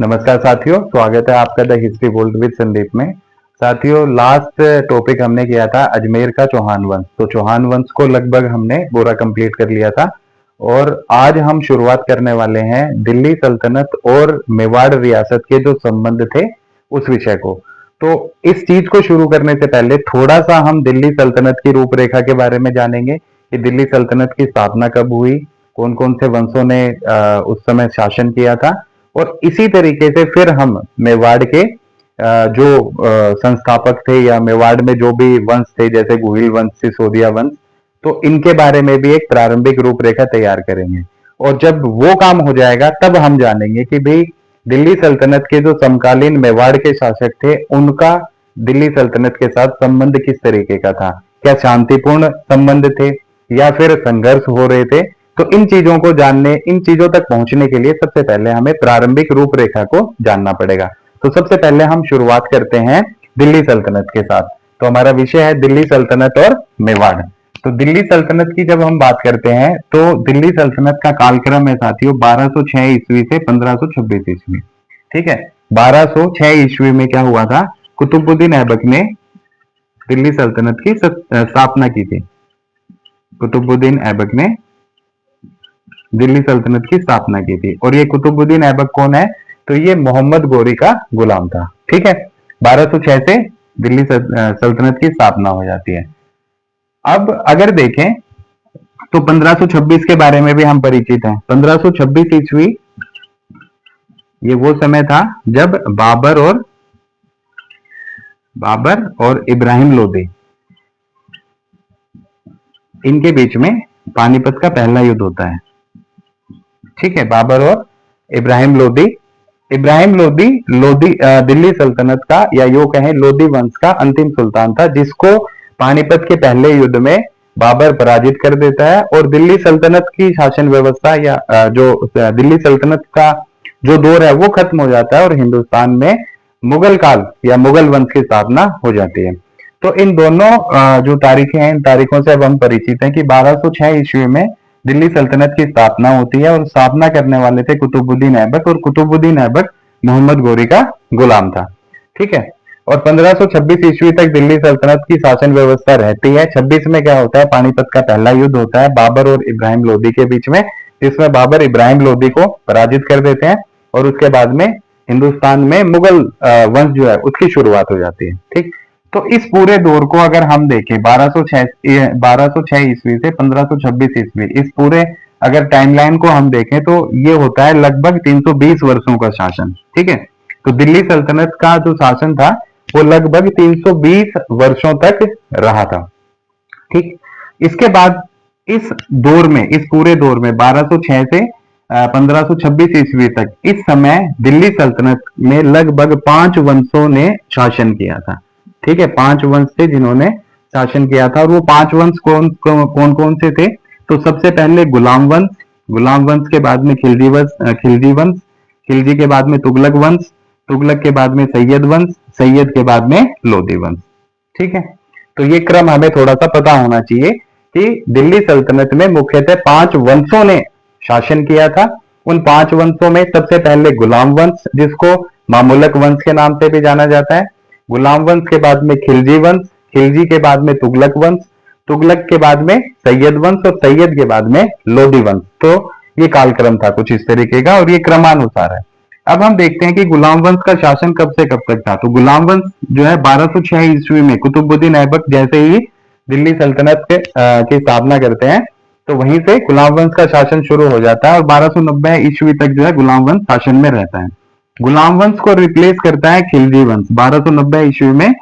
नमस्कार साथियों, स्वागत है आपका the history bold with Sandeep में। साथियों, लास्ट टॉपिक हमने किया था अजमेर का चौहान वंश। तो चौहान वंश को लगभग हमने पूरा कंप्लीट कर लिया था और आज हम शुरुआत करने वाले हैं दिल्ली सल्तनत और मेवाड़ रियासत के जो संबंध थे उस विषय को। तो इस चीज को शुरू करने से पहले थोड़ा सा हम दिल्ली सल्तनत की रूपरेखा के बारे में जानेंगे कि दिल्ली सल्तनत की स्थापना कब हुई, कौन कौन से वंशों ने उस समय शासन किया था, और इसी तरीके से फिर हम मेवाड़ के जो संस्थापक थे या मेवाड़ में जो भी वंश थे जैसे गुहिल वंश, सिसोदिया वंश, तो इनके बारे में भी एक प्रारंभिक रूपरेखा तैयार करेंगे। और जब वो काम हो जाएगा तब हम जानेंगे कि भाई दिल्ली सल्तनत के जो समकालीन मेवाड़ के शासक थे उनका दिल्ली सल्तनत के साथ संबंध किस तरीके का था, क्या शांतिपूर्ण संबंध थे या फिर संघर्ष हो रहे थे। तो इन चीजों को जानने, इन चीजों तक पहुंचने के लिए सबसे पहले हमें प्रारंभिक रूपरेखा को जानना पड़ेगा। तो सबसे पहले हम शुरुआत करते हैं दिल्ली सल्तनत के साथ। तो हमारा विषय है दिल्ली सल्तनत और मेवाड़। तो दिल्ली सल्तनत की जब हम बात करते हैं तो दिल्ली सल्तनत का कालक्रम है साथियों 1206 ईस्वी से 1526 ईस्वी। ठीक है, 1206 ईस्वी में क्या हुआ था, कुतुबुद्दीन ऐबक ने दिल्ली सल्तनत की स्थापना की थी। कुतुबुद्दीन ऐबक ने दिल्ली सल्तनत की स्थापना की थी। और ये कुतुबुद्दीन ऐबक कौन है, तो ये मोहम्मद गोरी का गुलाम था। ठीक है, 1206 से दिल्ली सल्तनत की स्थापना हो जाती है। अब अगर देखें तो 1526 के बारे में भी हम परिचित हैं। 1526 ईस्वी ये वो समय था जब बाबर और इब्राहिम लोदी इनके बीच में पानीपत का पहला युद्ध होता है। ठीक है, बाबर और इब्राहिम लोदी दिल्ली सल्तनत का या यो कहें लोदी वंश का अंतिम सुल्तान था, जिसको पानीपत के पहले युद्ध में बाबर पराजित कर देता है और दिल्ली सल्तनत की शासन व्यवस्था या जो दिल्ली सल्तनत का जो दौर है वो खत्म हो जाता है और हिंदुस्तान में मुगल काल या मुगल वंश की स्थापना हो जाती है। तो इन दोनों जो तारीखें हैं, इन तारीखों से अब हम परिचित हैं कि 1206 ईस्वी में दिल्ली सल्तनत की स्थापना होती है और स्थापना करने वाले थे कुतुबुद्दीन ऐबक, और कुतुबुद्दीन ऐबक मोहम्मद गोरी का गुलाम था। ठीक है, और 1526 ईस्वी तक दिल्ली सल्तनत की शासन व्यवस्था रहती है। 26 में क्या होता है, पानीपत का पहला युद्ध होता है बाबर और इब्राहिम लोदी के बीच में, जिसमें बाबर इब्राहिम लोदी को पराजित कर देते हैं और उसके बाद में हिंदुस्तान में मुगल वंश जो है उसकी शुरुआत हो जाती है। ठीक, तो इस पूरे दौर को अगर हम देखें 1206 ईस्वी से 1526 ईस्वी, इस पूरे अगर टाइमलाइन को हम देखें तो ये होता है लगभग 320 वर्षों का शासन। ठीक है, तो दिल्ली सल्तनत का जो शासन था वो लगभग 320 वर्षों तक रहा था। ठीक, इसके बाद इस दौर में, इस पूरे दौर में 1206 से 1526 ईस्वी तक, इस समय दिल्ली सल्तनत में लगभग 5 वंशों ने शासन किया था। ठीक है, 5 वंश थे जिन्होंने शासन किया था, और वो 5 वंश कौन कौन से थे, तो सबसे पहले गुलाम वंश के बाद में खिलजी वंश, खिलजी के बाद में तुगलक वंश, तुगलक के बाद में सैयद वंश, सैयद के बाद में लोदी वंश। ठीक है, तो ये क्रम हमें थोड़ा सा पता होना चाहिए कि दिल्ली सल्तनत में मुख्यतः 5 वंशों ने शासन किया था। उन 5 वंशों में सबसे पहले गुलाम वंश, जिसको मामूलक वंश के नाम से भी जाना जाता है, गुलाम वंश के बाद में खिलजी वंश, खिलजी के बाद में तुगलक वंश, तुगलक के बाद में सैयद वंश और सैयद के बाद में लोदी वंश। तो ये कालक्रम था कुछ इस तरीके का और ये क्रमानुसार है। अब हम देखते हैं कि गुलाम वंश का शासन कब से कब तक था। तो गुलाम वंश जो है 1206 ईस्वी में कुतुबुद्दीन ऐबक जैसे ही दिल्ली सल्तनत की स्थापना करते हैं तो वहीं से गुलाम वंश का शासन शुरू हो जाता है और 1290 ईस्वी तक जो है गुलाम वंश शासन में रहता है। गुलाम वंश को रिप्लेस करता है खिलजी वंश। 1290 ईस्वी में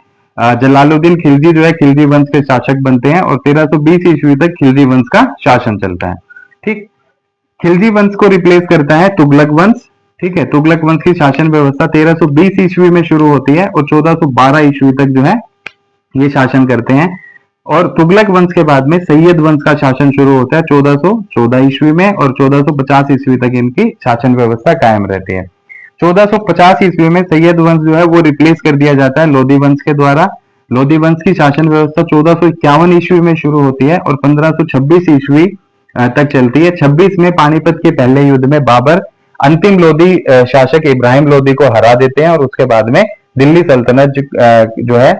जलालुद्दीन खिलजी जो है खिलजी वंश के शासक बनते हैं और 1320 ईस्वी तक खिलजी वंश का शासन चलता है। ठीक, खिलजी वंश को रिप्लेस करता है तुगलक वंश। ठीक है, तुगलक वंश की शासन व्यवस्था 1320 ईस्वी में शुरू होती है और 1412 ईस्वी तक जो है ये शासन करते हैं। और तुगलक वंश के बाद में सैयद वंश का शासन शुरू होता है 1414 ईस्वी में और 1450 ईस्वी तक इनकी शासन व्यवस्था कायम रहती है। 1450 ईस्वी में सैयद वंश जो है वो रिप्लेस कर दिया जाता है लोदी वंश के द्वारा। लोदी वंश की शासन व्यवस्था 1451 ईस्वी में शुरू होती है और 1526 ईस्वी तक चलती है। 26 में पानीपत के पहले युद्ध में बाबर अंतिम लोधी शासक इब्राहिम लोधी को हरा देते हैं और उसके बाद में दिल्ली सल्तनत जो है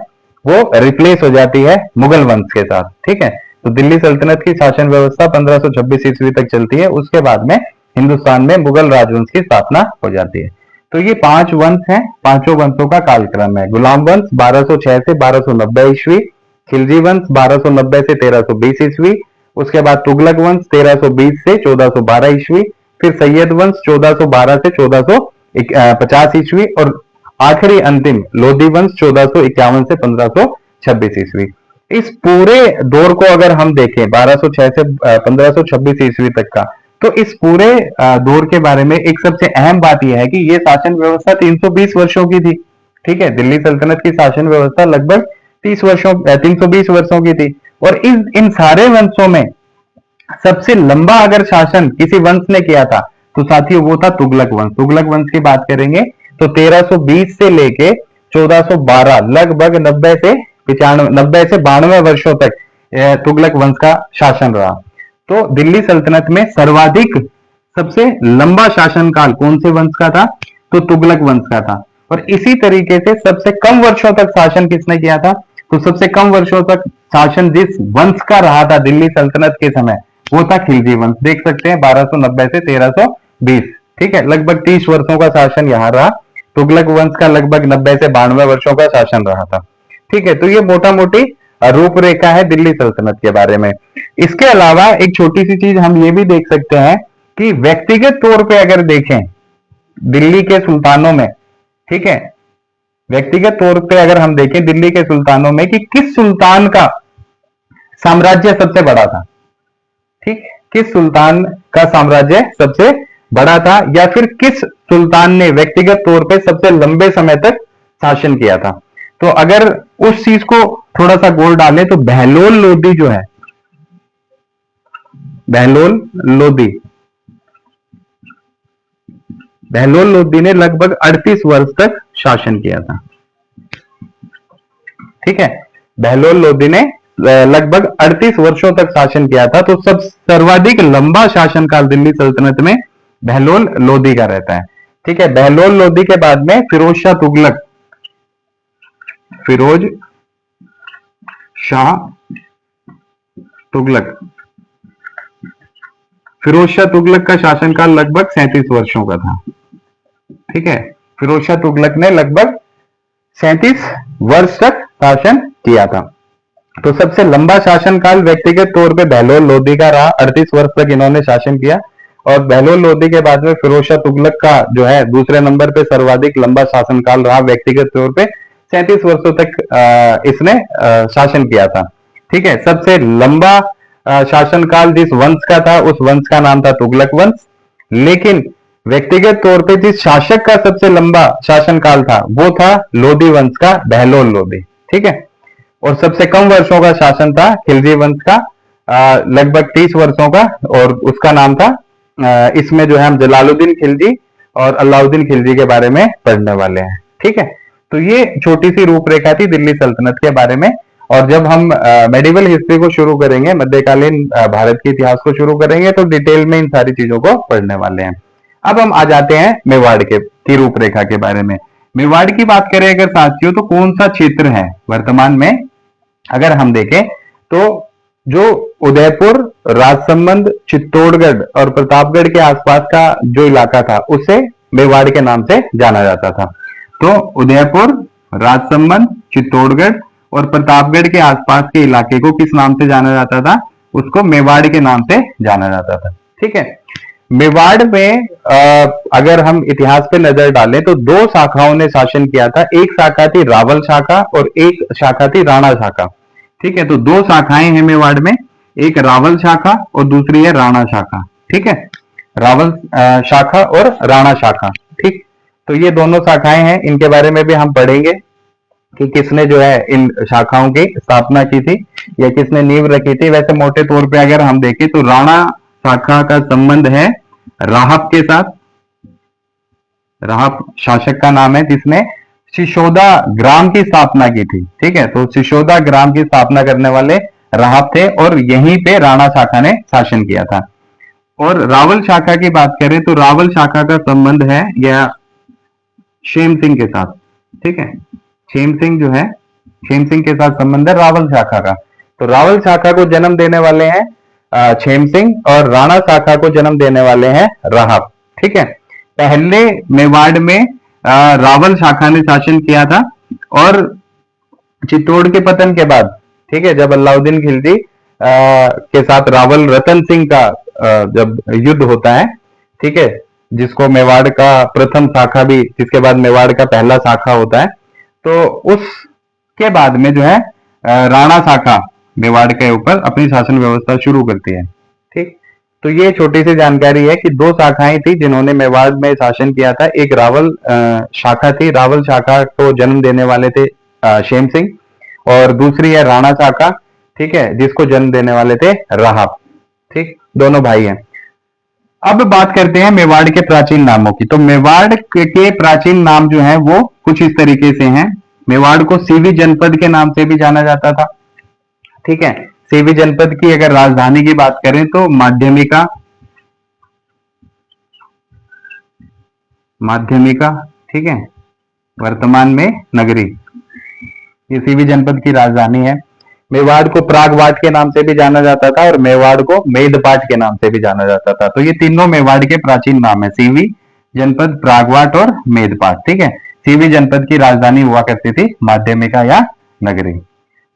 वो रिप्लेस हो जाती है मुगल वंश के साथ। ठीक है, तो दिल्ली सल्तनत की शासन व्यवस्था 1526 ईस्वी तक चलती है। उसके बाद में हिंदुस्तान में मुगल राजवंश की स्थापना हो जाती है। तो ये 5 वंश हैं, पांचों वंशों का कालक्रम है। गुलाम वंश 1206 से 1290 ईस्वी, खिलजी वंश 1290 से 1320 ईस्वी, उसके बाद तुगलक वंश 1320 से 1412 ईस्वी, फिर सैयद वंश 1412 से 1450 ईस्वी और आखिरी अंतिम लोधी वंश 1451 से 1526 ईस्वी। इस पूरे दौर को अगर हम देखें 1206 से 1526 ईस्वी तक का, तो इस पूरे दौर के बारे में एक सबसे अहम बात यह है कि ये शासन व्यवस्था 320 वर्षों की थी। ठीक है, दिल्ली सल्तनत की शासन व्यवस्था लगभग 320 वर्षों की थी। और इन सारे वंशों में सबसे लंबा अगर शासन किसी वंश ने किया था तो साथियों वो था तुगलक वंश। तुगलक वंश की बात करेंगे तो 1320 से लेके 1412 लगभग 90 से 92 वर्षों तक तुगलक वंश का शासन रहा। तो दिल्ली सल्तनत में सर्वाधिक सबसे लंबा शासनकाल कौन से वंश का था? तो तुगलक वंश का था। और इसी तरीके से सबसे कम वर्षों तक शासन किसने किया था? तो सबसे कम वर्षों तक शासन जिस वंश का रहा था दिल्ली सल्तनत के समय वो था खिलजी वंश। देख सकते हैं 1290 से 1320। ठीक है, लगभग 30 वर्षों का शासन यहाँ रहा। तुगलक वंश का लगभग 90 से 92 वर्षों का शासन रहा था। ठीक है, तो ये मोटा मोटी रूपरेखा है दिल्ली सल्तनत के बारे में। इसके अलावा एक छोटी सी चीज हम ये भी देख सकते हैं कि व्यक्तिगत तौर पे अगर देखें दिल्ली के सुल्तानों में, ठीक है, व्यक्तिगत तौर पे अगर हम देखें दिल्ली के सुल्तानों में कि किस सुल्तान का साम्राज्य सबसे बड़ा था। ठीक, किस सुल्तान का साम्राज्य सबसे बड़ा था या फिर किस सुल्तान ने व्यक्तिगत तौर पे सबसे लंबे समय तक शासन किया था। तो अगर उस चीज को थोड़ा सा गोल डालें तो बहलोल लोधी जो है, बहलोल लोधी ने लगभग 38 वर्ष तक शासन किया था। ठीक है, बहलोल लोधी ने लगभग 38 वर्षों तक शासन किया था। तो सब सर्वाधिक लंबा शासनकाल दिल्ली सल्तनत में बहलोल लोधी का रहता है। ठीक है, बहलोल लोधी के बाद में फिरोज शाह तुगलक, फिरोज शाह तुगलक का शासनकाल लगभग 37 वर्षों का था। ठीक है, फिरोज शाह तुगलक ने लगभग 37 वर्ष तक शासन किया था। तो सबसे लंबा शासनकाल व्यक्तिगत तौर पे बहलोल लोधी का रहा, 38 वर्ष तक इन्होंने शासन किया। और बहलोल लोधी के बाद में फिरोज शाह तुगलक का जो है दूसरे नंबर पे सर्वाधिक लंबा शासनकाल रहा, व्यक्तिगत तौर पे 37 वर्षों तक इसने शासन किया था। ठीक है, सबसे लंबा शासनकाल जिस वंश का था उस वंश का नाम था तुगलक वंश। लेकिन व्यक्तिगत तौर पे जिस शासक का सबसे लंबा शासनकाल था वो था लोधी वंश का बहलोल लोधी। ठीक है, और सबसे कम वर्षों का शासन था खिलजी वंश का, लगभग 30 वर्षों का, और उसका नाम था इसमें जो है हम जलालुद्दीन खिलजी और अलाउद्दीन खिलजी के बारे में पढ़ने वाले हैं। ठीक है, तो ये छोटी सी रूपरेखा थी दिल्ली सल्तनत के बारे में। और जब हम मेडिवल हिस्ट्री को शुरू करेंगे, मध्यकालीन भारत के इतिहास को शुरू करेंगे, तो डिटेल में इन सारी चीजों को पढ़ने वाले हैं। अब हम आ जाते हैं मेवाड़ की रूपरेखा के बारे में। मेवाड़ की बात करें अगर साथियों तो कौन सा क्षेत्र है वर्तमान में अगर हम देखें तो जो उदयपुर, राजसमंद, चित्तौड़गढ़ और प्रतापगढ़ के आसपास का जो इलाका था उसे मेवाड़ के नाम से जाना जाता था। तो उदयपुर, राजसमंद, चित्तौड़गढ़ और प्रतापगढ़ के आसपास के इलाके को किस नाम से जाना जाता था? उसको मेवाड़ के नाम से जाना जाता था। ठीक है, मेवाड़ में अगर हम इतिहास पे नजर डालें तो 2 शाखाओं ने शासन किया था। एक शाखा थी रावल शाखा और एक शाखा थी राणा शाखा। ठीक है, तो 2 शाखाएं हैं मेवाड़ में, एक रावल शाखा और दूसरी है राणा शाखा। ठीक है, रावल शाखा और राणा शाखा। ठीक, तो ये दोनों शाखाएं हैं, इनके बारे में भी हम पढ़ेंगे कि किसने जो है इन शाखाओं की स्थापना की थी या किसने नींव रखी थी। वैसे मोटे तौर पे अगर हम देखें तो राणा शाखा का संबंध है राहब के साथ। राहब शासक का नाम है जिसने सिसोदा ग्राम की स्थापना की थी। ठीक है, तो सिसोदा ग्राम की स्थापना करने वाले राहब थे और यहीं पे राणा शाखा ने शासन किया था। और रावल शाखा की बात करें तो रावल शाखा का संबंध है या क्षेम सिंह के साथ। ठीक है, क्षेम सिंह जो है, क्षेम सिंह के साथ संबंध है रावल शाखा का। तो रावल शाखा को जन्म देने वाले हैं क्षेम सिंह, और राणा शाखा को जन्म देने वाले हैं राहब। ठीक है, पहले मेवाड़ में रावल शाखा ने शासन किया था, और चित्तौड़ के पतन के बाद, ठीक है, जब अलाउद्दीन खिलजी के साथ रावल रतन सिंह का जब युद्ध होता है, ठीक है, जिसको मेवाड़ का प्रथम शाखा भी, जिसके बाद मेवाड़ का पहला शाखा होता है, तो उसके बाद में जो है राणा शाखा मेवाड़ के ऊपर अपनी शासन व्यवस्था शुरू करती है। ठीक, तो ये छोटी सी जानकारी है कि दो शाखाएं थी जिन्होंने मेवाड़ में शासन किया था। एक रावल शाखा थी, रावल शाखा को जन्म देने वाले थे क्षेम सिंह, और दूसरी है राणा शाखा, ठीक है, जिसको जन्म देने वाले थे राहब। ठीक, दोनों भाई हैं। अब बात करते हैं मेवाड़ के प्राचीन नामों की। तो मेवाड़ के प्राचीन नाम जो है वो कुछ इस तरीके से हैं। मेवाड़ को सीवी जनपद के नाम से भी जाना जाता था। ठीक है, सीवी जनपद की अगर राजधानी की बात करें तो माध्यमिका, ठीक है, वर्तमान में नगरी, ये सीवी जनपद की राजधानी है। मेवाड़ को प्रागवाट के नाम से भी जाना जाता था, और मेवाड़ को मेदपाट के नाम से भी जाना जाता था। तो ये तीनों मेवाड़ के प्राचीन नाम है, सीवी जनपद, प्रागवाट और मेदपाट। ठीक है, सीवी जनपद की राजधानी हुआ करती थी माध्यमिका या नगरी।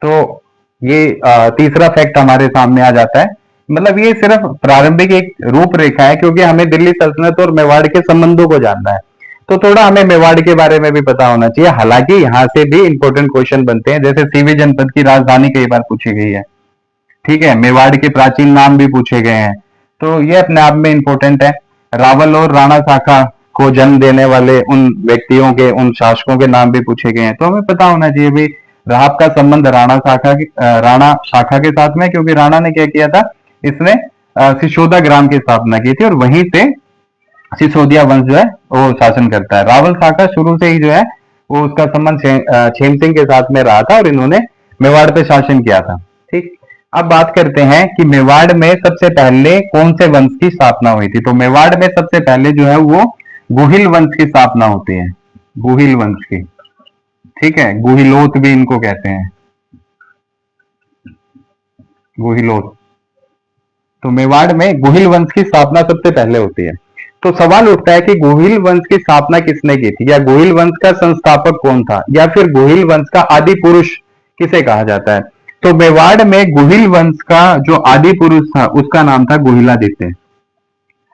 तो ये तीसरा फैक्ट हमारे सामने आ जाता है। मतलब ये सिर्फ प्रारंभिक एक रूपरेखा है, क्योंकि हमें दिल्ली सल्तनत और मेवाड़ के संबंधों को जानना है, तो थोड़ा हमें मेवाड़ के बारे में भी पता होना चाहिए। हालांकि यहाँ से भी इंपॉर्टेंट क्वेश्चन बनते हैं, जैसे सीवी जनपद की राजधानी कई बार पूछी गई है, ठीक है, मेवाड़ के प्राचीन नाम भी पूछे गए हैं, तो ये अपने आप में इंपॉर्टेंट है। रावल और राणा शाखा को जन्म देने वाले उन व्यक्तियों के, उन शासकों के नाम भी पूछे गए हैं, तो हमें पता होना चाहिए भाई राहब का संबंध राणा शाखा के साथ में, क्योंकि राणा ने क्या किया था, इसने सिसोदा ग्राम की स्थापना की थी, और वहीं से सिसोदिया वंश जो है वो शासन करता है। रावल शाखा शुरू से ही जो है वो उसका संबंध क्षेम सिंह के साथ में रहा था, और इन्होंने मेवाड़ पे शासन किया था। ठीक, अब बात करते हैं कि मेवाड़ में सबसे पहले कौन से वंश की स्थापना हुई थी। तो मेवाड़ में सबसे पहले जो है वो गुहिल वंश की स्थापना होती है, गुहिल वंश की। ठीक है, गुहिलोत भी इनको कहते हैं, गुहिलोत। तो मेवाड़ में गुहिल वंश की स्थापना सबसे पहले होती है। तो सवाल उठता है कि गुहिल वंश की स्थापना किसने की थी, या गुहिल वंश का संस्थापक कौन था, या फिर गुहिल वंश का आदि पुरुष किसे कहा जाता है। तो मेवाड़ में गुहिल वंश का जो आदि पुरुष था उसका नाम था गुहिलादित्य।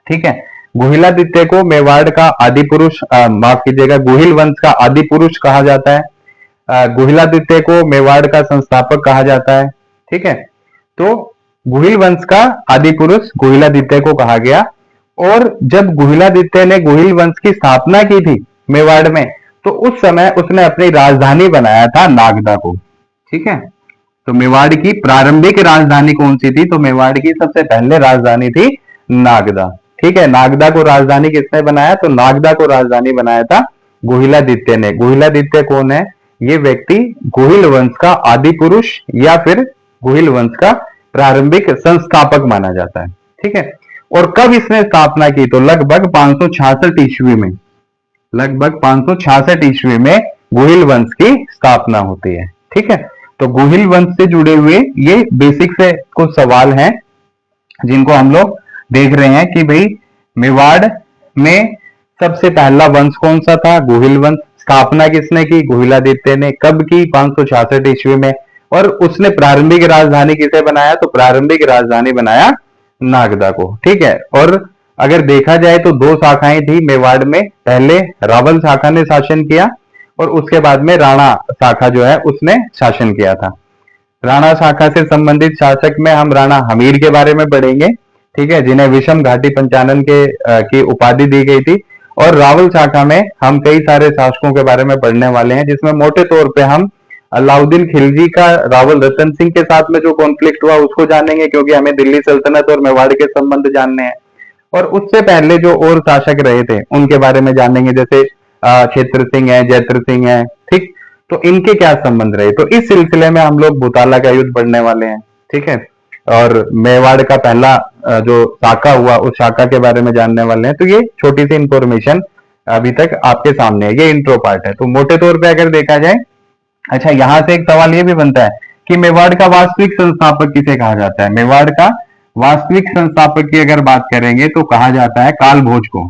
ठीक है, गुहिलादित्य को मेवाड़ का आदि पुरुष, माफ कीजिएगा, गुहिल वंश का आदि पुरुष कहा जाता है। गुहिलादित्य को मेवाड़ का संस्थापक कहा जाता है। ठीक है, तो गुहिल वंश का आदि पुरुष गुहिलादित्य को कहा गया, और जब गुहिलादित्य ने गुहिल वंश की स्थापना की थी मेवाड़ में, तो उस समय उसने अपनी राजधानी बनाया था नागदा को। ठीक है, तो मेवाड़ की प्रारंभिक राजधानी कौन सी थी, तो मेवाड़ की सबसे पहले राजधानी थी नागदा। ठीक है, नागदा को राजधानी किसने बनाया, तो नागदा को राजधानी बनाया था गुहिलादित्य ने। गुहिलादित्य कौन है, ये व्यक्ति गुहिल वंश का आदि पुरुष या फिर गुहिल वंश का प्रारंभिक संस्थापक माना जाता है। ठीक है, और कब इसने स्थापना की, तो लगभग 566 ईस्वी में, लगभग 566 ईस्वी में गुहिल वंश की स्थापना होती है। ठीक है, तो गुहिल वंश से जुड़े हुए ये बेसिक से कुछ सवाल हैं जिनको हम लोग देख रहे हैं कि भाई मेवाड़ में सबसे पहला वंश कौन सा था, गुहिल वंश। स्थापना किसने की, गुहिलादित्य ने। कब की, 566 ईस्वी में। और उसने प्रारंभिक राजधानी किसे बनाया, तो प्रारंभिक राजधानी बनाया नागदा को। ठीक है, और अगर देखा जाए तो दो शाखाएं थी मेवाड़ में, पहले रावल शाखा ने शासन किया, और उसके बाद में राणा शाखा जो है उसने शासन किया था। राणा शाखा से संबंधित शासक में हम राणा हमीर के बारे में पढ़ेंगे, ठीक है, जिन्हें विषम घाटी पंचानन की उपाधि दी गई थी। और रावल शाखा में हम कई सारे शासकों के बारे में पढ़ने वाले हैं, जिसमें मोटे तौर पे हम अलाउद्दीन खिलजी का रावल रतन सिंह के साथ में जो कॉन्फ्लिक्ट हुआ उसको जानेंगे, क्योंकि हमें दिल्ली सल्तनत और मेवाड़ के संबंध जानने हैं। और उससे पहले जो और शासक रहे थे उनके बारे में जानेंगे, जैसे क्षेत्र सिंह है, जैत्र सिंह है। ठीक, तो इनके क्या संबंध रहे, तो इस सिलसिले में हम लोग भूताला का युद्ध पढ़ने वाले हैं। ठीक है, और मेवाड़ का पहला जो शाखा हुआ उस शाखा के बारे में जानने वाले हैं। तो ये छोटी सी इंफॉर्मेशन अभी तक आपके सामने है, ये इंट्रो पार्ट है। तो मोटे तौर पे अगर देखा जाए, अच्छा यहां से एक सवाल ये भी बनता है कि मेवाड़ का वास्तविक संस्थापक किसे कहा जाता है। मेवाड़ का वास्तविक संस्थापक की अगर बात करेंगे तो कहा जाता है काल भोज को,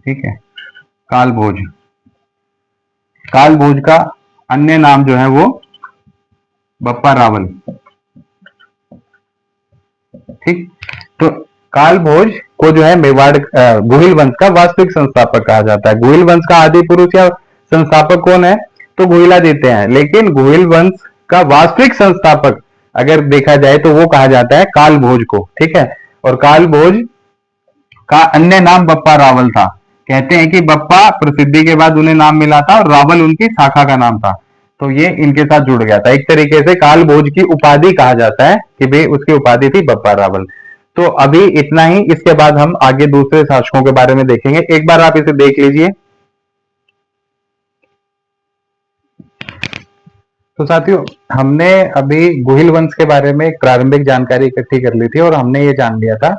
ठीक है, काल भोज। काल भोज का अन्य नाम जो है वो बप्पा रावल, ठीक। तो काल भोज को जो है मेवाड़ गुहिल वंश का वास्तविक संस्थापक कहा जाता है। गुहिल वंश का आदि पुरुष या संस्थापक कौन है, तो गुहिलादित्य हैं, लेकिन गुहिल वंश का वास्तविक संस्थापक अगर देखा जाए तो वो कहा जाता है काल भोज को, ठीक है। और काल भोज का अन्य नाम बप्पा रावल था। कहते हैं कि बप्पा प्रसिद्धि के बाद उन्हें नाम मिला था और रावल उनकी शाखा का नाम था, तो ये इनके साथ जुड़ गया था। एक तरीके से काल भोज की उपाधि कहा जाता है कि भाई उसकी उपाधि थी बप्पा रावल। तो अभी इतना ही, इसके बाद हम आगे दूसरे शासकों के बारे में देखेंगे। एक बार आप इसे देख लीजिए। तो साथियों, हमने अभी गुहिल वंश के बारे में एक प्रारंभिक जानकारी इकट्ठी कर ली थी और हमने ये जान लिया था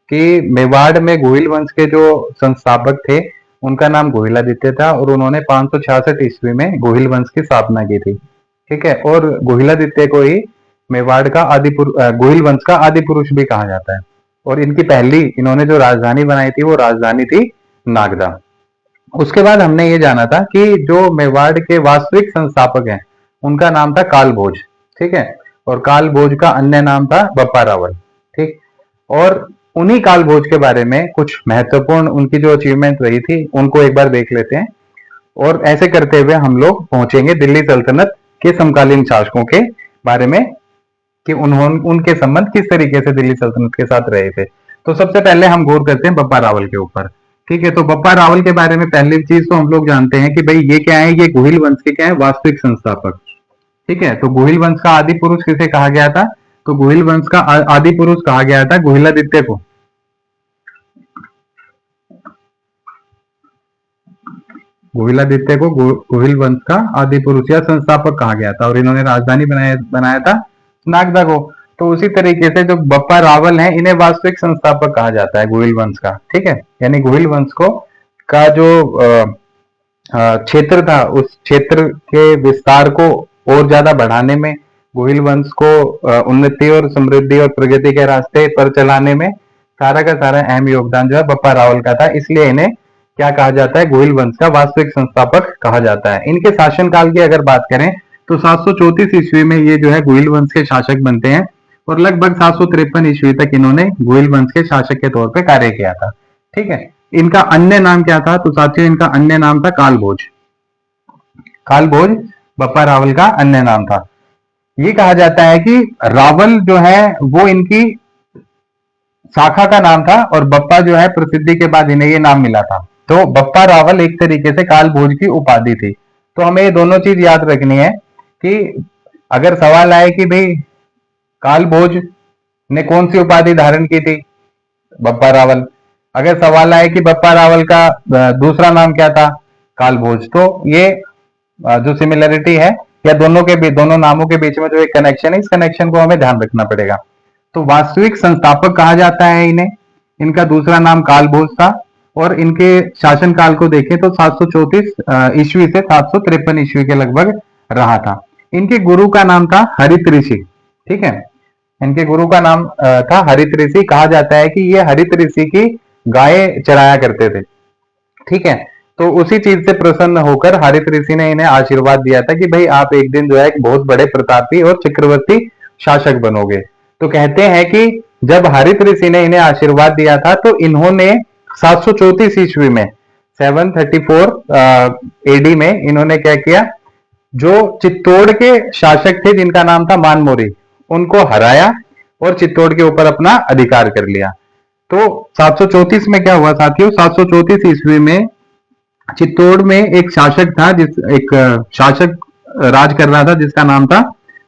कि मेवाड़ में गुहिल वंश के जो संस्थापक थे उनका नाम गुहिलादित्य था और उन्होंने 566 ईस्वी में गुहिल वंश की स्थापना की थी, ठीक है। और गुहिलादित्य को ही मेवाड़ का गुहिल वंश का आदि पुरुष भी कहा जाता है। और इनकी पहली इन्होंने जो राजधानी बनाई थी वो राजधानी थी नागदा। उसके बाद हमने ये जाना था कि जो मेवाड़ के वास्तविक संस्थापक हैं उनका नाम था काल भोज, ठीक है। और काल भोज का अन्य नाम था बप्पा रावल, ठीक। और उन्हीं काल भोज के बारे में कुछ महत्वपूर्ण उनकी जो अचीवमेंट रही थी उनको एक बार देख लेते हैं। और ऐसे करते हुए हम लोग पहुंचेंगे दिल्ली सल्तनत के समकालीन शासकों के बारे में कि उन्होंने उनके संबंध किस तरीके से दिल्ली सल्तनत के साथ रहे थे। तो सबसे पहले हम गौर करते हैं बप्पा रावल के ऊपर, ठीक है। तो बप्पा रावल के बारे में पहली चीज तो हम लोग जानते हैं कि भाई ये क्या है, ये गुहिल वंश के क्या है, वास्तविक संस्थापक, ठीक है। तो गुहिल वंश का आदि पुरुष किसे कहा गया था, तो गुहिल वंश का आदि पुरुष कहा गया था गुहिलादित्य को। गुहिलादित्य को गुहिल वंश का आदि पुरुष या संस्थापक कहा गया था और इन्होंने राजधानी बनाया था नागदा को। तो उसी तरीके से जो बप्पा रावल हैं इन्हें वास्तविक संस्थापक कहा जाता है गुहिल वंश का, ठीक है। यानी गुहिल वंश को का जो क्षेत्र था उस क्षेत्र के विस्तार को और ज्यादा बढ़ाने में, गुहिल वंश को उन्नति और समृद्धि और प्रगति के रास्ते पर चलाने में सारा का सारा अहम योगदान जो है बप्पा रावल का था। इसलिए इन्हें क्या कहा जाता है, गुहिल वंश का वास्तविक संस्थापक कहा जाता है। इनके शासनकाल की अगर बात करें तो 734 ईस्वी में ये जो है गुहिल वंश के शासक बनते हैं और लगभग 753 ईस्वी तक इन्होंने गुहिल वंश के शासक के तौर पर कार्य किया था, ठीक है। इनका अन्य नाम क्या था, तो साथियों इनका अन्य नाम था काल भोज। काल भोज बप्पा रावल का अन्य नाम था। ये कहा जाता है कि रावल जो है वो इनकी शाखा का नाम था और बप्पा जो है प्रसिद्धि के बाद इन्हें ये नाम मिला था। तो बप्पा रावल एक तरीके से काल भोज की उपाधि थी। तो हमें ये दोनों चीज याद रखनी है कि अगर सवाल आए कि भाई काल भोज ने कौन सी उपाधि धारण की थी, बप्पा रावल। अगर सवाल आए कि बप्पा रावल का दूसरा नाम क्या था, काल भोज, तो ये जो सिमिलरिटी है या दोनों नामों के बीच में जो एक कनेक्शन है, इस कनेक्शन को हमें ध्यान रखना पड़ेगा। तो वास्तविक संस्थापक कहा जाता है इन्हें, इनका दूसरा नाम काल भोज था और इनके शासन काल को देखें तो 734 ईस्वी से 753 ईस्वी के लगभग रहा था। इनके गुरु का नाम था हरित ऋषि, ठीक है। इनके गुरु का नाम था हरित ऋषि। कहा जाता है कि ये हरित ऋषि की गाय चराया करते थे, ठीक है। तो उसी चीज से प्रसन्न होकर हरित ऋषि ने इन्हें आशीर्वाद दिया था कि भाई आप एक दिन जो है एक बहुत बड़े प्रतापी और चक्रवर्ती शासक बनोगे। तो कहते हैं कि जब हरित ऋषि ने इन्हें आशीर्वाद दिया था तो इन्होंने 734 ईस्वी में 734 एडी में इन्होंने क्या किया, जो चित्तौड़ के शासक थे जिनका नाम था मानमोरी, उनको हराया और चित्तौड़ के ऊपर अपना अधिकार कर लिया। तो 734 में क्या हुआ साथियों, 734 ईस्वी में चित्तौड़ में एक शासक था एक शासक राज कर रहा था जिसका नाम था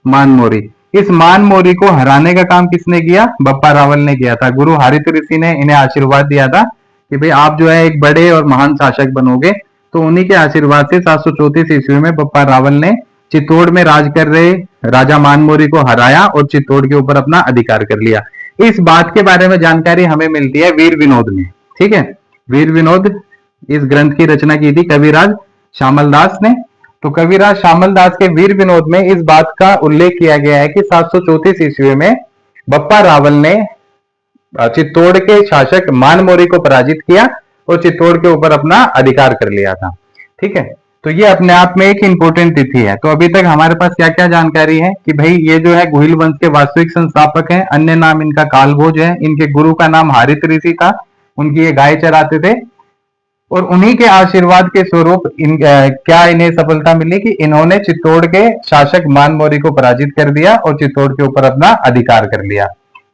मानमोरी। इस मानमोरी को हराने का काम किसने किया, बप्पा रावल ने किया था। गुरु हरित ऋषि ने इन्हें आशीर्वाद दिया था कि भाई आप जो है एक बड़े और महान शासक बनोगे। तो उन्हीं के आशीर्वाद से 734 ईस्वी में बप्पा रावल ने चित्तौड़ में राज कर रहे राजा मानमोरी को हराया और चित्तौड़ के ऊपर अपना अधिकार कर लिया। इस बात के बारे में जानकारी हमें मिलती है वीर विनोद में। ठीक है, वीर विनोद इस ग्रंथ की रचना की थी कविराज श्यामल दास ने। तो कविराज श्यामल दास के वीर विनोद में इस बात का उल्लेख किया गया है कि 734 ईस्वी में बप्पा रावल ने चित्तौड़ के शासक मानमोरी को पराजित किया और चित्तौड़ के ऊपर अपना अधिकार कर लिया था। ठीक है, तो ये अपने आप में एक इंपॉर्टेंट तिथि है। तो अभी तक हमारे पास क्या क्या जानकारी है कि भाई ये जो है गुहिल वंश के वास्तविक संस्थापक हैं। अन्य नाम इनका कालभोज है। इनके गुरु का नाम हारित ऋषि था। उनकी ये गाय चराते थे और उन्हीं के आशीर्वाद के स्वरूप क्या इन्हें सफलता मिली कि इन्होंने चित्तौड़ के शासक मानमोरी को पराजित कर दिया और चित्तौड़ के ऊपर अपना अधिकार कर लिया।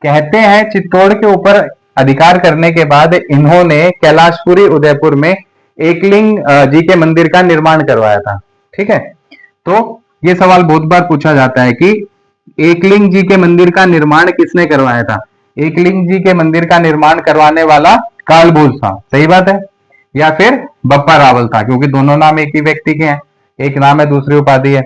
कहते हैं चित्तौड़ के ऊपर अधिकार करने के बाद इन्होंने कैलाशपुरी उदयपुर में एकलिंग जी के मंदिर का निर्माण करवाया था। ठीक है, तो ये सवाल बहुत बार पूछा जाता है कि एकलिंग जी के मंदिर का निर्माण किसने करवाया था। एकलिंग जी के मंदिर का निर्माण करवाने वाला कालभोज था, सही बात है, या फिर बप्पा रावल था, क्योंकि दोनों नाम एक ही व्यक्ति के हैं, एक नाम है दूसरी उपाधि है।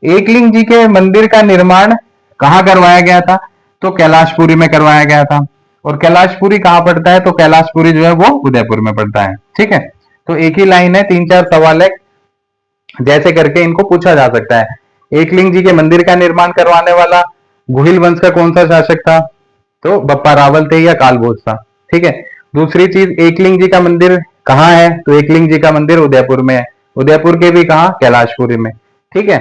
एकलिंग जी के मंदिर का निर्माण कहाँ करवाया गया था, तो कैलाशपुरी में करवाया गया था। और कैलाशपुरी कहाँ पड़ता है, तो कैलाशपुरी जो है वो उदयपुर में पड़ता है। ठीक है, तो एक ही लाइन है, 3-4 सवाल है, जैसे करके इनको पूछा जा सकता है। एकलिंग जी के मंदिर का निर्माण करवाने वाला गुहिल वंश का कौन सा शासक था, तो बप्पा रावल थे या कालभोज था। ठीक है, दूसरी चीज एकलिंग जी का मंदिर कहाँ है, तो एकलिंग जी का मंदिर उदयपुर में है। उदयपुर के भी कहा, कैलाशपुरी में। ठीक है,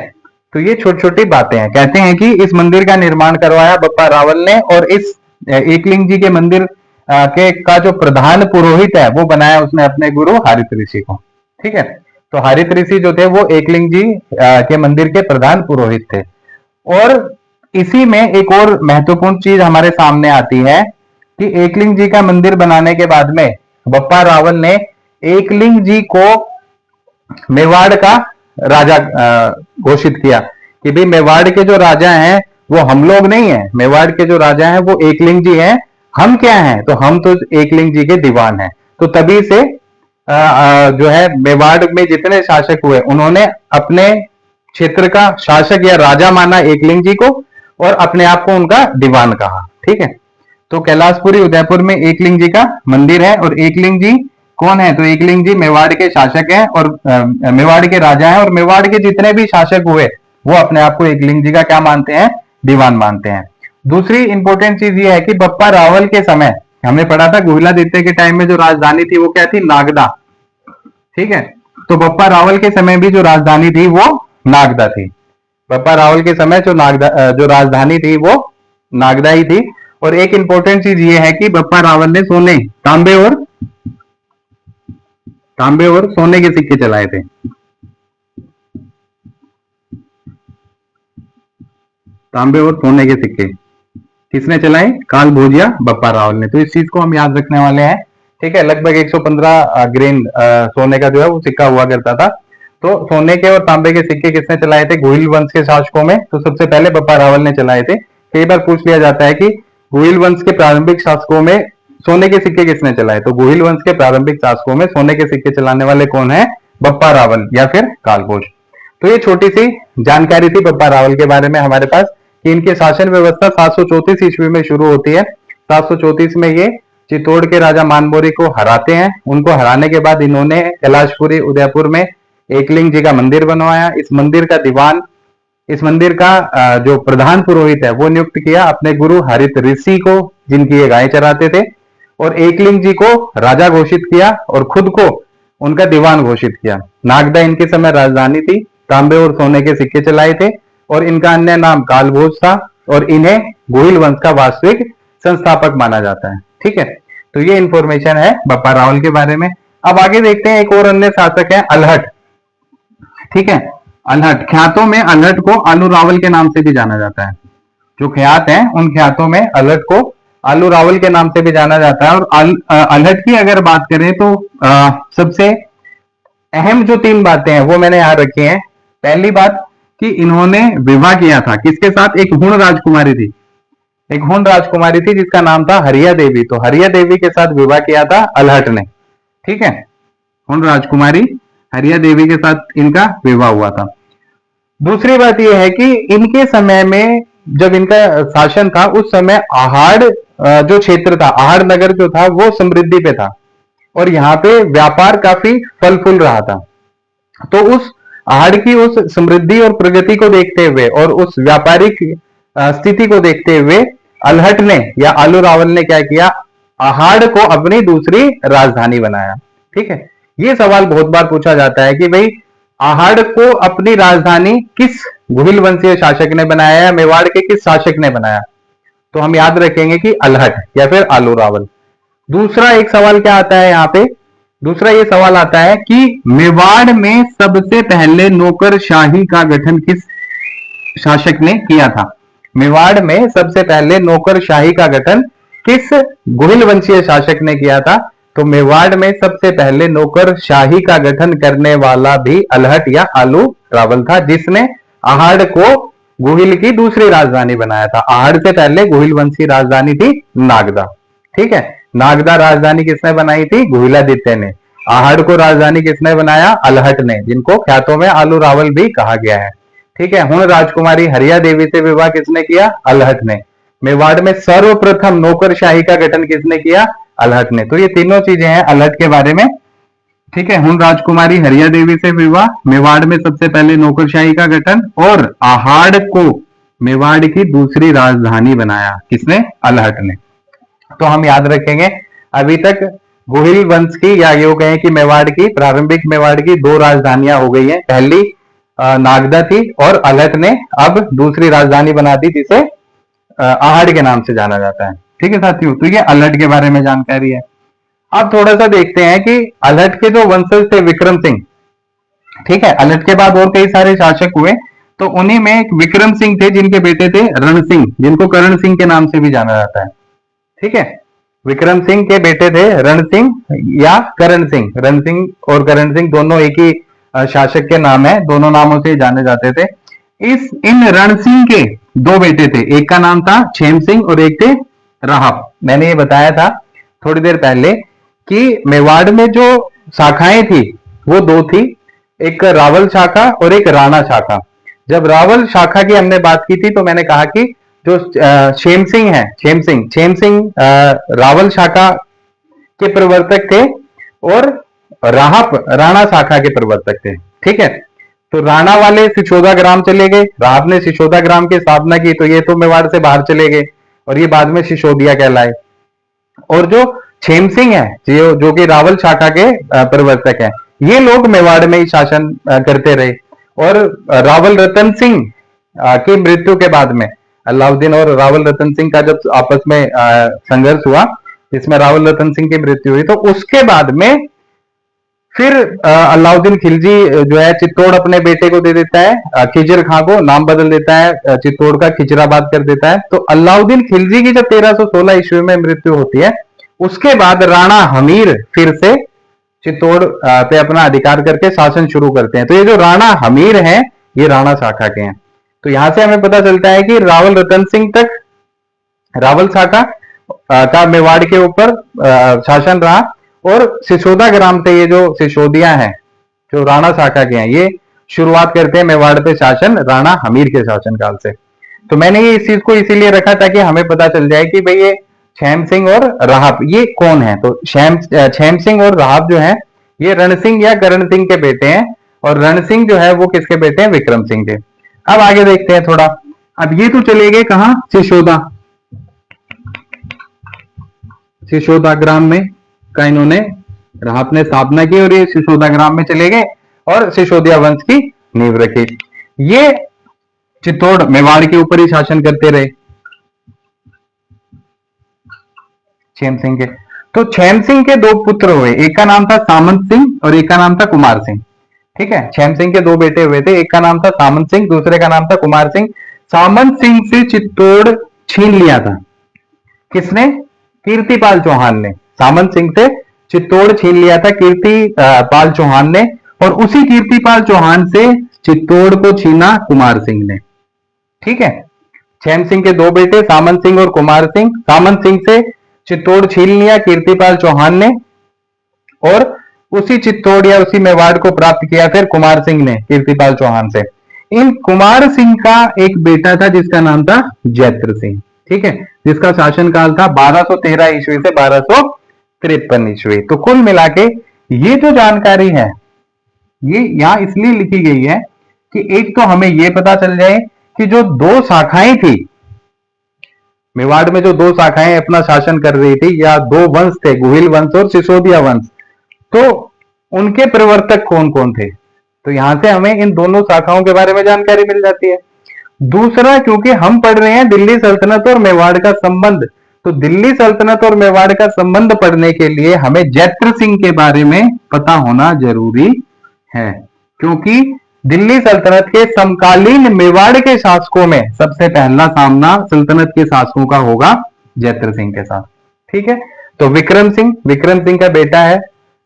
तो ये छोटी छोटी बातें हैं। कहते हैं कि इस मंदिर का निर्माण करवाया बप्पा रावल ने और इस एकलिंग जी के मंदिर के का जो प्रधान पुरोहित है वो बनाया उसने अपने गुरु हारित ऋषि को। ठीक है, तो हारित ऋषि जो थे वो एकलिंग जी के मंदिर के प्रधान पुरोहित थे। और इसी में एक और महत्वपूर्ण चीज हमारे सामने आती है कि एकलिंग जी का मंदिर बनाने के बाद में बप्पा रावल ने एकलिंग जी को मेवाड़ का राजा घोषित किया कि भाई मेवाड़ के जो राजा हैं वो हम लोग नहीं है, मेवाड़ के जो राजा हैं वो एकलिंग जी हैं। हम क्या हैं, तो हम तो एकलिंग जी के दीवान हैं। तो तभी से जो है मेवाड़ में जितने शासक हुए उन्होंने अपने क्षेत्र का शासक या राजा माना एकलिंग जी को और अपने आप को उनका दीवान कहा। ठीक है, तो कैलाशपुरी उदयपुर में एकलिंग जी का मंदिर है। और एकलिंग जी कौन है, तो एकलिंग जी मेवाड़ के शासक हैं और मेवाड़ के राजा हैं। और मेवाड़ के जितने भी शासक हुए वो अपने आप को एकलिंग जी का क्या मानते हैं, दीवान मानते हैं। दूसरी इंपॉर्टेंट चीज ये है कि बप्पा रावल के समय हमने पढ़ा था गुहिलादित्य के टाइम में जो राजधानी थी वो क्या थी, नागदा। ठीक है, तो बप्पा रावल के समय भी जो राजधानी थी वो नागदा थी। बप्पा रावल के समय जो राजधानी थी वो नागदा ही थी। और एक इंपॉर्टेंट चीज ये है कि बप्पा रावल ने सोने, तांबे और सोने के सिक्के चलाए थे। तांबे और सोने के सिक्के किसने चलाए, कालभोज या बप्पा रावल ने। तो इस चीज को हम याद रखने वाले हैं। ठीक है, लगभग 115 ग्रेन सोने का जो है वो सिक्का हुआ करता था। तो सोने के और तांबे के सिक्के किसने चलाए थे गुहिल वंश के शासकों में, तो सबसे पहले बप्पा रावल ने चलाए थे। कई बार पूछ लिया जाता है कि गुहिल वंश के प्रारंभिक शासकों में सोने के सिक्के किसने चलाए, तो गुहिल वंश के प्रारंभिक शासकों में सोने के सिक्के चलाने वाले कौन है, बप्पा रावल या फिर कालभोज। तो ये छोटी सी जानकारी थी बप्पा रावल के बारे में हमारे पास कि इनकी शासन व्यवस्था 734 ईस्वी में शुरू होती है। 734 में ये चित्तौड़ के राजा मानमोरी को हराते हैं। उनको हराने के बाद इन्होंने कैलाशपुरी उदयपुर में एकलिंग जी का मंदिर बनवाया। इस मंदिर का जो प्रधान पुरोहित है वो नियुक्त किया अपने गुरु हरित ऋषि को, जिनकी ये गाय चराते थे। और एकलिंग जी को राजा घोषित किया और खुद को उनका दीवान घोषित किया। नागदा इनके समय राजधानी थी। तांबे और सोने के सिक्के चलाए थे और इनका अन्य नाम कालभोज था और इन्हें गुहिल वंश का वास्तविक संस्थापक माना जाता है। ठीक है, तो ये इंफॉर्मेशन है बप्पा रावल के बारे में। अब आगे देखते हैं, एक और अन्य शासक है अल्हट। ठीक है, अल्हट, ख्यातों में अल्हट को आलू रावल के नाम से भी जाना जाता है। जो ख्यात हैं उन ख्यातों में अल्हट को आलू रावल के नाम से भी जाना जाता है। और अल्हट की अगर बात करें तो सबसे अहम जो 3 बातें हैं वो मैंने यहां रखी हैं। पहली बात कि इन्होंने विवाह किया था किसके साथ, एक हुण राजकुमारी थी। एक हुण राजकुमारी थी जिसका नाम था हरिया देवी। तो हरिया देवी के साथ विवाह किया था अल्हट ने। ठीक है, हुण राजकुमारी हरिया देवी के साथ इनका विवाह हुआ था। दूसरी बात यह है कि इनके समय में जब इनका शासन था उस समय आहड़ जो क्षेत्र था, आहड़ नगर जो था वो समृद्धि पे था और यहाँ पे व्यापार काफी फल फूल रहा था। तो उस आहड़ की उस समृद्धि और प्रगति को देखते हुए और उस व्यापारिक स्थिति को देखते हुए अल्हट ने या आलू रावल ने क्या किया, आहड़ को अपनी दूसरी राजधानी बनाया। ठीक है, ये सवाल बहुत बार पूछा जाता है कि भाई आहड़ को अपनी राजधानी किस गुहिल वंशीय शासक ने बनाया या मेवाड़ के किस शासक ने बनाया, तो हम याद रखेंगे कि अल्हट या फिर आलू रावल। दूसरा एक सवाल क्या आता है यहाँ पे, दूसरा ये सवाल आता है कि मेवाड़ में सबसे पहले नौकरशाही का गठन किस शासक ने किया था। मेवाड़ में सबसे पहले नौकरशाही का गठन किस गुहिल वंशीय शासक ने किया था, तो मेवाड़ में सबसे पहले नौकरशाही का गठन करने वाला भी अल्हट या आलू रावल था, जिसने आहड़ को गुहिल की दूसरी राजधानी बनाया था। आहड़ से पहले गुहिल वंशी राजधानी थी नागदा। ठीक है, नागदा राजधानी किसने बनाई थी, गुहिलादित्य ने। आहड़ को राजधानी किसने बनाया, अल्हट ने, जिनको ख्यातों में आलू रावल भी कहा गया है। ठीक है, हुण राजकुमारी हरिया देवी से विवाह किसने किया, अल्हट ने। मेवाड़ में सर्वप्रथम नौकरशाही का गठन किसने किया, अल्हट ने। तो ये तीनों चीजें हैं अल्हट के बारे में। ठीक है, हुण राजकुमारी हरिया देवी से विवाह, मेवाड़ में सबसे पहले नौकरशाही का गठन और आहड़ को मेवाड़ की दूसरी राजधानी बनाया, किसने, अल्हट ने। तो हम याद रखेंगे अभी तक गुहिल वंश की या यूं कहें कि मेवाड़ की, प्रारंभिक मेवाड़ की दो राजधानियां हो गई हैं। पहली नागदा थी और अल्हट ने अब दूसरी राजधानी बना दी जिसे आहड़ के नाम से जाना जाता है। ठीक है साथियों, तो ये अल्हट के बारे में जानकारी है। अब थोड़ा सा देखते हैं कि अल्हट के जो वंशज थे विक्रम सिंह, ठीक है, अल्हट के बाद और कई सारे शासक हुए, तो उन्हीं में एक विक्रम सिंह थे जिनके बेटे थे रण सिंह, जिनको करण सिंह के नाम से भी जाना जाता है। ठीक है, विक्रम सिंह के बेटे थे रण सिंह या करण सिंह। रण सिंह और करण सिंह दोनों एक ही शासक के नाम है, दोनों नामों से जाने जाते थे। इन रण सिंह के दो बेटे थे, एक का नाम था छेम सिंह और एक थे राहप। मैंने ये बताया था थोड़ी देर पहले कि मेवाड़ में जो शाखाएं थी वो दो थी, एक रावल शाखा और एक राणा शाखा। जब रावल शाखा की हमने बात की थी तो मैंने कहा कि जो छेम सिंह है, छेम सिंह रावल शाखा के प्रवर्तक थे और राहप राणा शाखा के प्रवर्तक थे। ठीक है, तो राणा वाले सिसोदा ग्राम चले गए, राहप ने सिसोदा ग्राम की स्थापना की, तो ये तो मेवाड़ से बाहर चले गए और ये बाद में सिसोदिया कहलाए। और जो छेम सिंह है जो कि रावल शाखा के प्रवर्तक है, ये लोग मेवाड़ में ही शासन करते रहे। और रावल रतन सिंह की मृत्यु के बाद में अलाउद्दीन और रावल रतन सिंह का जब आपस में संघर्ष हुआ, जिसमें रावल रतन सिंह की मृत्यु हुई, तो उसके बाद में फिर अलाउद्दीन खिलजी जो है चित्तौड़ अपने बेटे को दे देता है, खिजर खां को नाम बदल देता है, चित्तौड़ का खिजराबाद कर देता है। तो अलाउद्दीन खिलजी की जब 1316 ईस्वी में मृत्यु होती है, उसके बाद राणा हमीर फिर से चित्तौड़ पे अपना अधिकार करके शासन शुरू करते हैं। तो ये जो राणा हमीर हैं ये राणा शाखा के हैं। तो यहां से हमें पता चलता है कि रावल रतन सिंह तक रावल शाखा का मेवाड़ के ऊपर शासन रहा और सिसोदा ग्राम से ये जो सिसोदिया हैं जो राणा शाखा के हैं, ये शुरुआत करते हैं मेवाड़ पे शासन राणा हमीर के शासन काल से। तो मैंने ये इस चीज को इसीलिए रखा ताकि हमें पता चल जाए कि भाई ये छेम सिंह और राहप ये कौन है। तो छेम सिंह और राहप जो है ये रण सिंह या करण सिंह के बेटे हैं और रण सिंह जो है वो किसके बेटे हैं, विक्रम सिंह के। अब आगे देखते हैं थोड़ा। अब ये तो चले गए कहा, सिसोदा, सिसोदा ग्राम में का इन्होंने राहप ने स्थापना की और ये सिसोदा ग्राम में चले गए और सिसोदिया वंश की नींव रखी। ये चित्तौड़ मेवाड़ के ऊपर ही शासन करते रहे छेम सिंह के। तो छेम सिंह के दो पुत्र हुए, एक का नाम था सामंत सिंह और एक का नाम था कुमार सिंह। ठीक है, छेम सिंह के दो बेटे हुए थे, एक का नाम था सामंत सिंह, दूसरे का नाम था कुमार सिंह। सामंत सिंह से चित्तौड़ छीन लिया था किसने, कीर्तिपाल चौहान ने। सामंत सिंह से चित्तौड़ छीन लिया था कीर्तिपाल चौहान ने और उसी कीर्तिपाल चौहान से चित्तौड़ को छीना कुमार सिंह ने। ठीक है, छेम सिंह के दो बेटे सामंत सिंह और कुमार सिंह। सामंत सिंह से चित्तौड़ छीन लिया कीर्तिपाल चौहान ने और उसी चित्तौड़ या उसी मेवाड़ को प्राप्त किया फिर कुमार सिंह ने कीर्तिपाल चौहान से। इन कुमार सिंह का एक बेटा था जिसका नाम था जैत्र सिंह, ठीक है, जिसका शासनकाल था 1213 ईस्वी से 1253 ईस्वी। तो कुल मिला के ये जो जानकारी है ये यहां इसलिए लिखी गई है कि एक तो हमें ये पता चल जाए कि जो दो शाखाएं थी मेवाड़ में, जो दो शाखाएं अपना शासन कर रही थी, या दो वंश थे, गुहिल वंश और सिसोदिया वंश, तो उनके प्रवर्तक कौन कौन थे। तो यहां से हमें इन दोनों शाखाओं के बारे में जानकारी मिल जाती है। दूसरा, क्योंकि हम पढ़ रहे हैं दिल्ली सल्तनत और मेवाड़ का संबंध, तो दिल्ली सल्तनत और मेवाड़ का संबंध पढ़ने के लिए हमें जैत्र सिंह के बारे में पता होना जरूरी है, क्योंकि दिल्ली सल्तनत के समकालीन मेवाड़ के शासकों में सबसे पहला सामना सल्तनत के शासकों का होगा जैत्र सिंह के साथ, ठीक है। तो विक्रम सिंह का बेटा है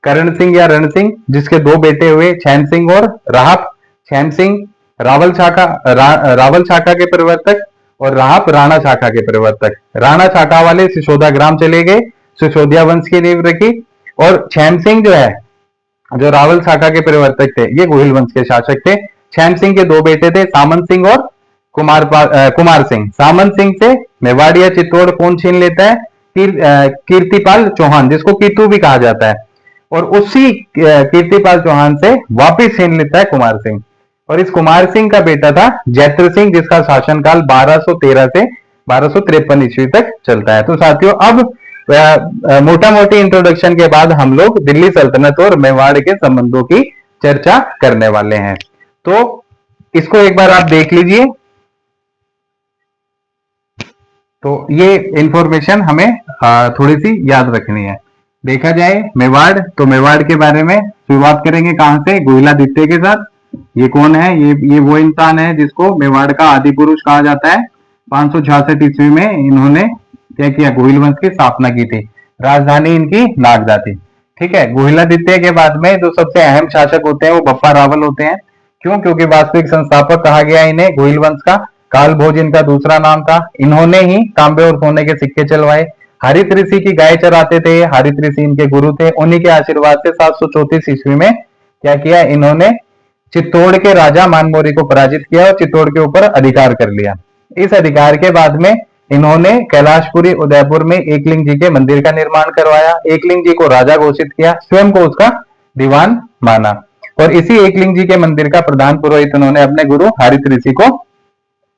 करण सिंह या रण सिंह, जिसके दो बेटे हुए छैम सिंह और राहप। छैम सिंह रावल शाखा के प्रवर्तक और राहप राणा शाखा के प्रवर्तक। राणा शाखा वाले सिसोदा ग्राम चले गए, सिसोदिया वंश की नींव रखी, और छैम सिंह जो है, जो रावल शाखा के प्रवर्तक थे, ये गोहिल वंश के शासक थे। छैम सिंह के दो बेटे थे, सामंत सिंह और कुमार सिंह। सामंत सिंह से मेवाड़ या चित्तौड़ कौन छीन लेता है? कीर्तिपाल चौहान, जिसको कीतू भी कहा जाता है, और उसी कीर्तिपाल चौहान से वापिस छीन लेता है कुमार सिंह। और इस कुमार सिंह का बेटा था जैत्र सिंह, जिसका शासनकाल 1213 से 1253 ईस्वी तक चलता है। तो साथियों, अब मोटा मोटी इंट्रोडक्शन के बाद हम लोग दिल्ली सल्तनत और मेवाड़ के संबंधों की चर्चा करने वाले हैं। तो इसको एक बार आप देख लीजिए। तो ये इंफॉर्मेशन हमें थोड़ी सी याद रखनी है। देखा जाए मेवाड़, तो मेवाड़ के बारे में शुरुआत करेंगे कहां से? गोहिलादित्य के साथ। ये कौन है? ये वो इंसान है जिसको मेवाड़ का आदि पुरुष कहा जाता है। 566 ईस्वी में इन्होंने क्या किया? गोहिल वंश की स्थापना की थी। राजधानी इनकी नागदा थी, ठीक है। गोहिलादित्य के बाद में जो सबसे अहम शासक होते हैं वो बप्पा रावल होते हैं। क्यों? क्योंकि वास्तविक संस्थापक कहा गया इन्हें गोहिल वंश का। काल भोज इनका दूसरा नाम था। इन्होंने ही तांबे और सोने के सिक्के चलवाए। हरित ऋषि की गाय चराते थे, हरित ऋषि इनके गुरु थे। उन्हीं के आशीर्वाद से 734 ईस्वी में क्या किया इन्होंने? चित्तौड़ के राजा मानमोरी को पराजित किया और चित्तौड़ के ऊपर अधिकार कर लिया। इस अधिकार के बाद में इन्होंने कैलाशपुरी उदयपुर में एकलिंग जी के मंदिर का निर्माण करवाया। एकलिंग जी को राजा घोषित किया, स्वयं को उसका दीवान माना, और इसी एकलिंग जी के मंदिर का प्रधान पुरोहित उन्होंने अपने गुरु हरित ऋषि को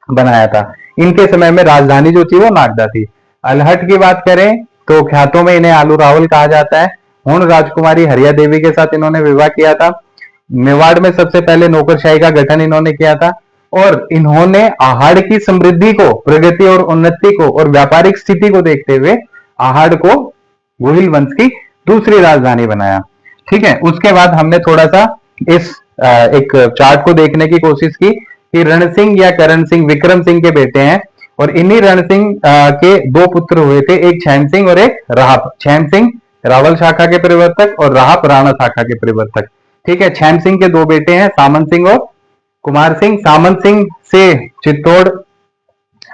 बनाया था। इनके समय में राजधानी जो थी वो नागदा थी। अलहट की बात करें तो ख्यातों में इन्हें आलू रावल कहा जाता है। हुण राजकुमारी हरिया देवी के साथ इन्होंने विवाह किया था। मेवाड़ में सबसे पहले नौकरशाही का गठन इन्होंने किया था, और इन्होंने आहाड़ की समृद्धि को, प्रगति और उन्नति को और व्यापारिक स्थिति को देखते हुए आहाड़ को गोहिल वंश की दूसरी राजधानी बनाया, ठीक है। उसके बाद हमने थोड़ा सा इस एक चार्ट को देखने की कोशिश की कि रण सिंह या करण सिंह विक्रम सिंह के बेटे हैं, और इन्हीं रण सिंह के दो पुत्र हुए थे, एक छैम सिंह और एक राहप। छैम सिंह रावल शाखा के परिवर्तक और राहप राणा शाखा के परिवर्तक, ठीक है। छैम सिंह के दो बेटे हैं, सामंत सिंह और कुमार सिंह। सामंत सिंह से चित्तौड़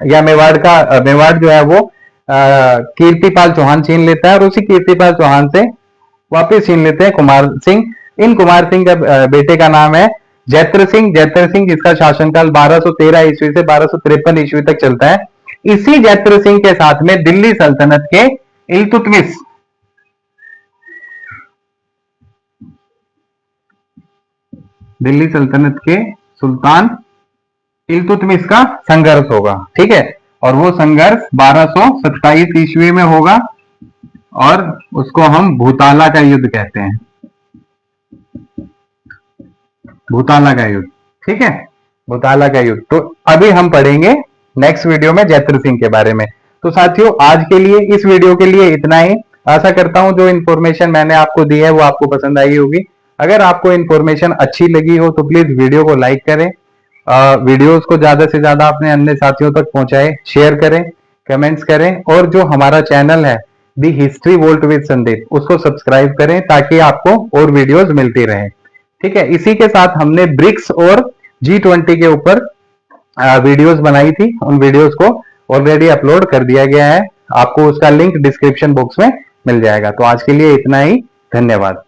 या मेवाड़ जो है वो कीर्तिपाल चौहान छीन लेता है, और उसी कीर्तिपाल चौहान से वापिस छीन लेते हैं कुमार सिंह। इन कुमार सिंह का बेटे का नाम है जैत्र सिंह, जिसका शासनकाल 1213 ईस्वी से 1253 ईस्वी तक चलता है। इसी जैत्र सिंह के साथ में दिल्ली सल्तनत के इल्तुतमिश, दिल्ली सल्तनत के सुल्तान इल्तुतमिश का संघर्ष होगा, ठीक है। और वो संघर्ष 1227 ईस्वी में होगा, और उसको हम भूताला का युद्ध कहते हैं, भूताला का युद्ध, ठीक है, भूताला का युद्ध। तो अभी हम पढ़ेंगे नेक्स्ट वीडियो में जैत्र सिंह के बारे में। तो साथियों, आज के लिए इस वीडियो के लिए इतना ही। आशा करता हूं जो इन्फॉर्मेशन मैंने आपको दी है वो आपको पसंद आई होगी। अगर आपको इन्फॉर्मेशन अच्छी लगी हो तो प्लीज वीडियो को लाइक करें, वीडियोस को ज्यादा से ज्यादा अपने अन्य साथियों तक पहुंचाएं, शेयर करें, कमेंट्स करें, और जो हमारा चैनल है दी हिस्ट्री वोल्ट विद संदीप, उसको सब्सक्राइब करें ताकि आपको और वीडियोस मिलती रहें, ठीक है। इसी के साथ हमने ब्रिक्स और G20 के ऊपर वीडियोस बनाई थी, उन वीडियोस को ऑलरेडी अपलोड कर दिया गया है। आपको उसका लिंक डिस्क्रिप्शन बॉक्स में मिल जाएगा। तो आज के लिए इतना ही, धन्यवाद।